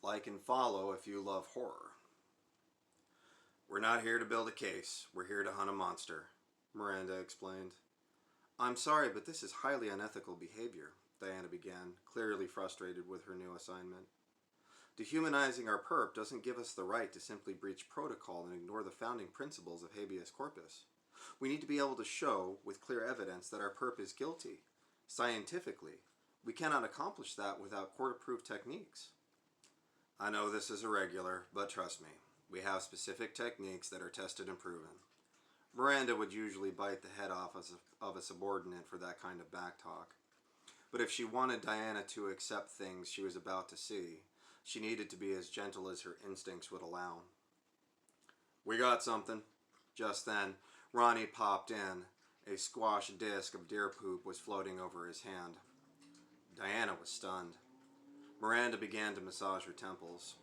Like and follow if you love horror. We're not here to build a case. We're here to hunt a monster, Miranda explained. I'm sorry, but this is highly unethical behavior, Diana began, clearly frustrated with her new assignment. Dehumanizing our perp doesn't give us the right to simply breach protocol and ignore the founding principles of habeas corpus. We need to be able to show, with clear evidence, that our perp is guilty. Scientifically, we cannot accomplish that without court-approved techniques. I know this is irregular, but trust me, we have specific techniques that are tested and proven. Miranda would usually bite the head off of a subordinate for that kind of backtalk. But if she wanted Diana to accept things she was about to see, she needed to be as gentle as her instincts would allow. We got something. Just then, Ronnie popped in. A squashed disc of deer poop was floating over his hand. Diana was stunned. Miranda began to massage her temples.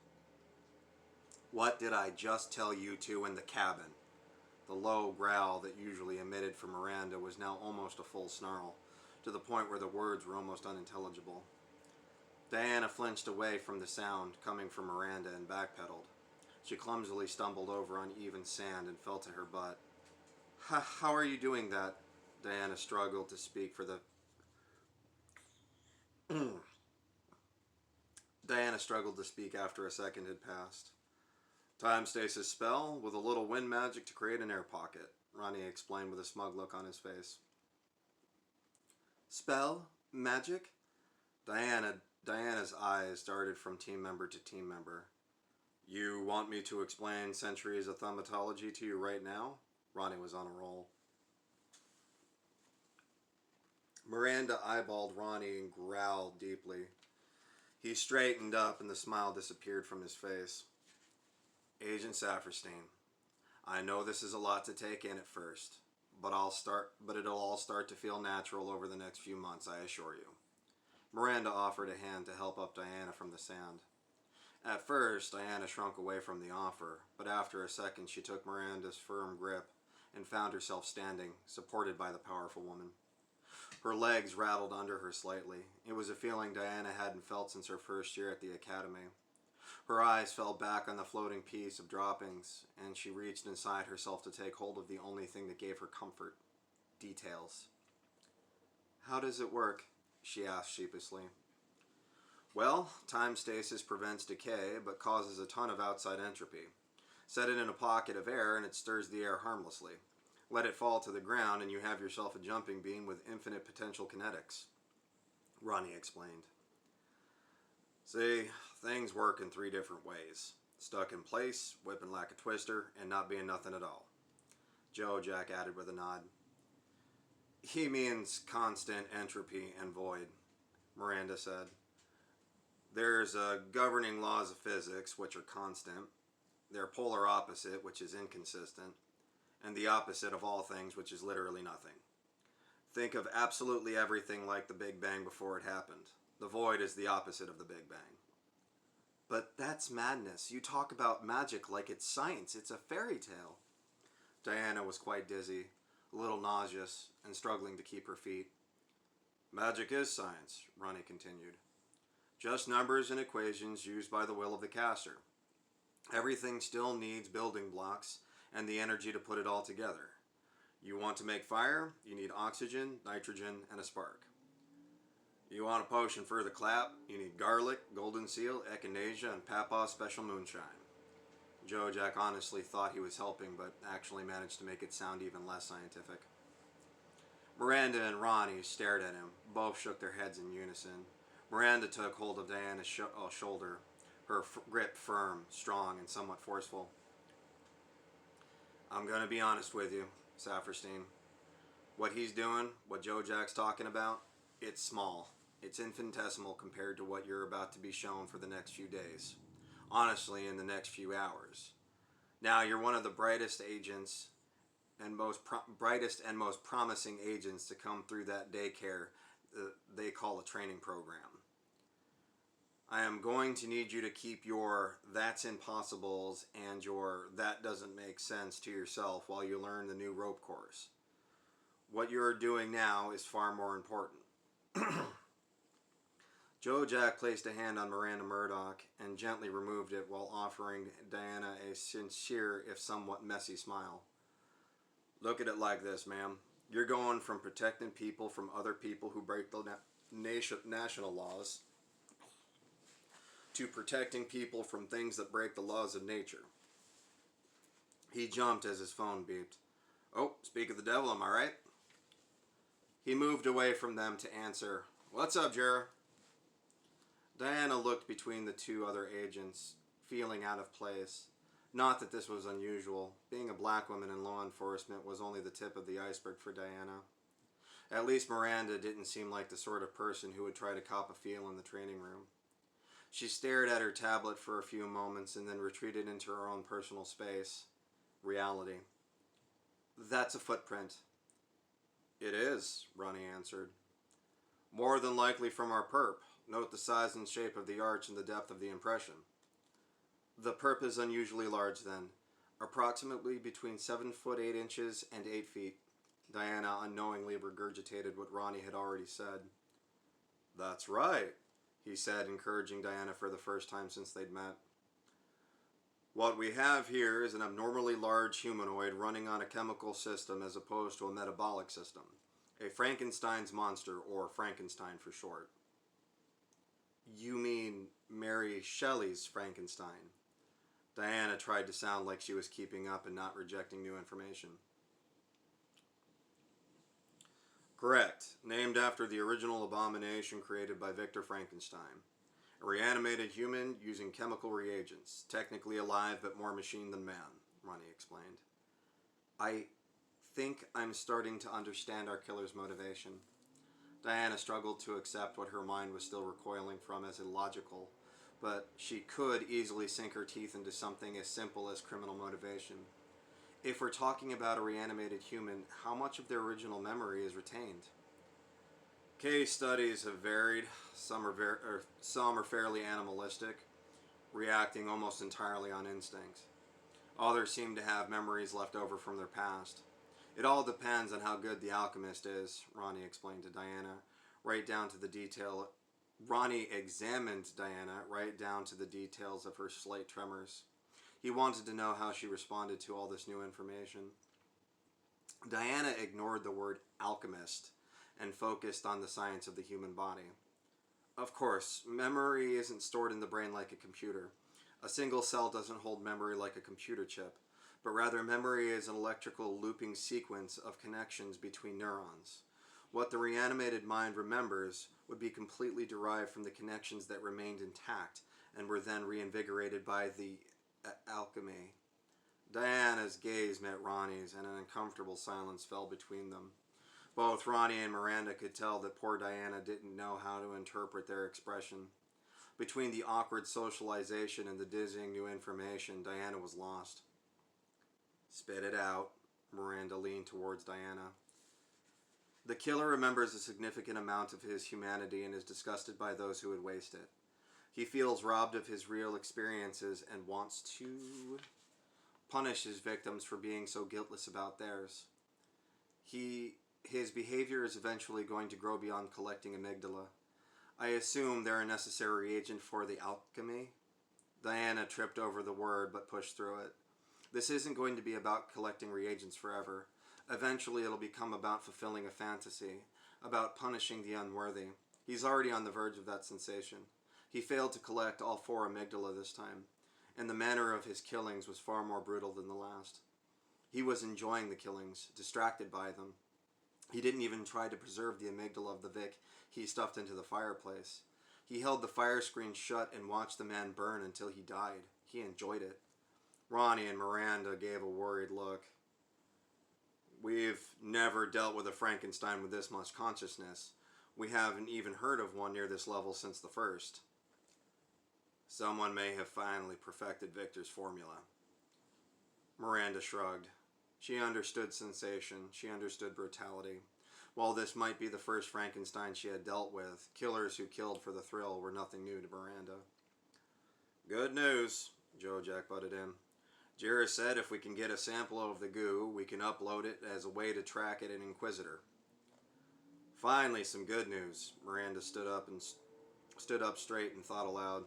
What did I just tell you two in the cabin? The low growl that usually emitted from Miranda was now almost a full snarl, to the point where the words were almost unintelligible. Diana flinched away from the sound coming from Miranda and backpedaled. She clumsily stumbled over uneven sand and fell to her butt. How are you doing that? Diana struggled to speak for the... Diana struggled to speak after a second had passed. Time stasis spell with a little wind magic to create an air pocket, Ronnie explained with a smug look on his face. Spell? Magic? Diana's eyes darted from team member to team member. You want me to explain centuries of thaumatology to you right now? Ronnie was on a roll. Miranda eyeballed Ronnie and growled deeply. He straightened up and the smile disappeared from his face. Agent Saperstein, I know this is a lot to take in at first, but it'll all start to feel natural over the next few months, I assure you. Miranda offered a hand to help up Diana from the sand. At first, Diana shrunk away from the offer, but after a second she took Miranda's firm grip and found herself standing, supported by the powerful woman. Her legs rattled under her slightly. It was a feeling Diana hadn't felt since her first year at the academy. Her eyes fell back on the floating piece of droppings, and she reached inside herself to take hold of the only thing that gave her comfort. Details. How does it work? She asked sheepishly. Well, time stasis prevents decay, but causes a ton of outside entropy. Set it in a pocket of air and it stirs the air harmlessly. Let it fall to the ground and you have yourself a jumping beam with infinite potential kinetics, Ronnie explained. See, things work in 3 different ways. Stuck in place, whipping like a twister, and not being nothing at all. Jack added with a nod. He means constant entropy and void, Miranda said. There's governing laws of physics, which are constant. Their polar opposite, which is inconsistent. And the opposite of all things, which is literally nothing. Think of absolutely everything like the Big Bang before it happened. The void is the opposite of the Big Bang. But that's madness. You talk about magic like it's science. It's a fairy tale. Diana was quite dizzy, a little nauseous, and struggling to keep her feet. Magic is science, Ronnie continued. Just numbers and equations used by the will of the caster. Everything still needs building blocks and the energy to put it all together. You want to make fire, you need oxygen, nitrogen, and a spark. You want a potion for the clap, you need garlic, golden seal, echinacea, and Papa's special moonshine. Jack honestly thought he was helping, but actually managed to make it sound even less scientific. Miranda and Ronnie stared at him. Both shook their heads in unison. Miranda took hold of Diana's shoulder, her grip firm, strong, and somewhat forceful. I'm going to be honest with you, Saperstein. What he's doing, what Jack's talking about, it's small. It's infinitesimal compared to what you're about to be shown for the next few days. Honestly, in the next few hours. Now, you're one of the brightest agents and most promising agents to come through that daycare they call a training program. I am going to need you to keep your that's impossibles and your that doesn't make sense to yourself while you learn the new rope course. What you're doing now is far more important. Joe Jack placed a hand on Miranda Murdoch and gently removed it while offering Diana a sincere, if somewhat messy smile. Look at it like this, ma'am. You're going from protecting people from other people who break the national laws to protecting people from things that break the laws of nature. He jumped as his phone beeped. Oh, speak of the devil, am I right? He moved away from them to answer, What's up, Jera? Diana looked between the two other agents, feeling out of place. Not that this was unusual. Being a black woman in law enforcement was only the tip of the iceberg for Diana. At least Miranda didn't seem like the sort of person who would try to cop a feel in the training room. She stared at her tablet for a few moments and then retreated into her own personal space. Reality. That's a footprint. It is, Ronnie answered. More than likely from our perp. Note the size and shape of the arch and the depth of the impression. The perp is unusually large then, approximately between 7 foot 8 inches and 8 feet. Diana unknowingly regurgitated what Ronnie had already said. That's right, he said, encouraging Diana for the first time since they'd met. What we have here is an abnormally large humanoid running on a chemical system as opposed to a metabolic system. A Frankenstein's monster, or Frankenstein for short. You mean Mary Shelley's Frankenstein? Diana tried to sound like she was keeping up and not rejecting new information. Correct. Named after the original abomination created by Victor Frankenstein. A reanimated human using chemical reagents. Technically alive but more machine than man, Ronnie explained. I think I'm starting to understand our killer's motivation. Diana struggled to accept what her mind was still recoiling from as illogical, but she could easily sink her teeth into something as simple as criminal motivation. If we're talking about a reanimated human, how much of their original memory is retained? Case studies have varied. Some are fairly animalistic, reacting almost entirely on instinct. Others seem to have memories left over from their past. It all depends on how good the alchemist is, Ronnie explained to Diana, right down to the detail. Ronnie examined Diana right down to the details of her slight tremors. He wanted to know how she responded to all this new information. Diana ignored the word alchemist and focused on the science of the human body. Of course, memory isn't stored in the brain like a computer. A single cell doesn't hold memory like a computer chip, but rather memory is an electrical looping sequence of connections between neurons. What the reanimated mind remembers would be completely derived from the connections that remained intact and were then reinvigorated by the alchemy. Diana's gaze met Ronnie's, and an uncomfortable silence fell between them. Both Ronnie and Miranda could tell that poor Diana didn't know how to interpret their expression. Between the awkward socialization and the dizzying new information, Diana was lost. Spit it out. Miranda leaned towards Diana. The killer remembers a significant amount of his humanity and is disgusted by those who would waste it. He feels robbed of his real experiences and wants to punish his victims for being so guiltless about theirs. His behavior is eventually going to grow beyond collecting amygdala. I assume they're a necessary agent for the alchemy. Diana tripped over the word but pushed through it. This isn't going to be about collecting reagents forever. Eventually it'll become about fulfilling a fantasy, about punishing the unworthy. He's already on the verge of that sensation. He failed to collect all 4 amygdala this time, and the manner of his killings was far more brutal than the last. He was enjoying the killings, distracted by them. He didn't even try to preserve the amygdala of the Vic he stuffed into the fireplace. He held the fire screen shut and watched the man burn until he died. He enjoyed it. Ronnie and Miranda gave a worried look. We've never dealt with a Frankenstein with this much consciousness. We haven't even heard of one near this level since the first. Someone may have finally perfected Victor's formula. Miranda shrugged. She understood sensation. She understood brutality. While this might be the first Frankenstein she had dealt with, killers who killed for the thrill were nothing new to Miranda. Good news, Joe Jack butted in. Jera said if we can get a sample of the goo, we can upload it as a way to track it in Inquisitor. Finally, some good news. Miranda stood up and stood up straight and thought aloud.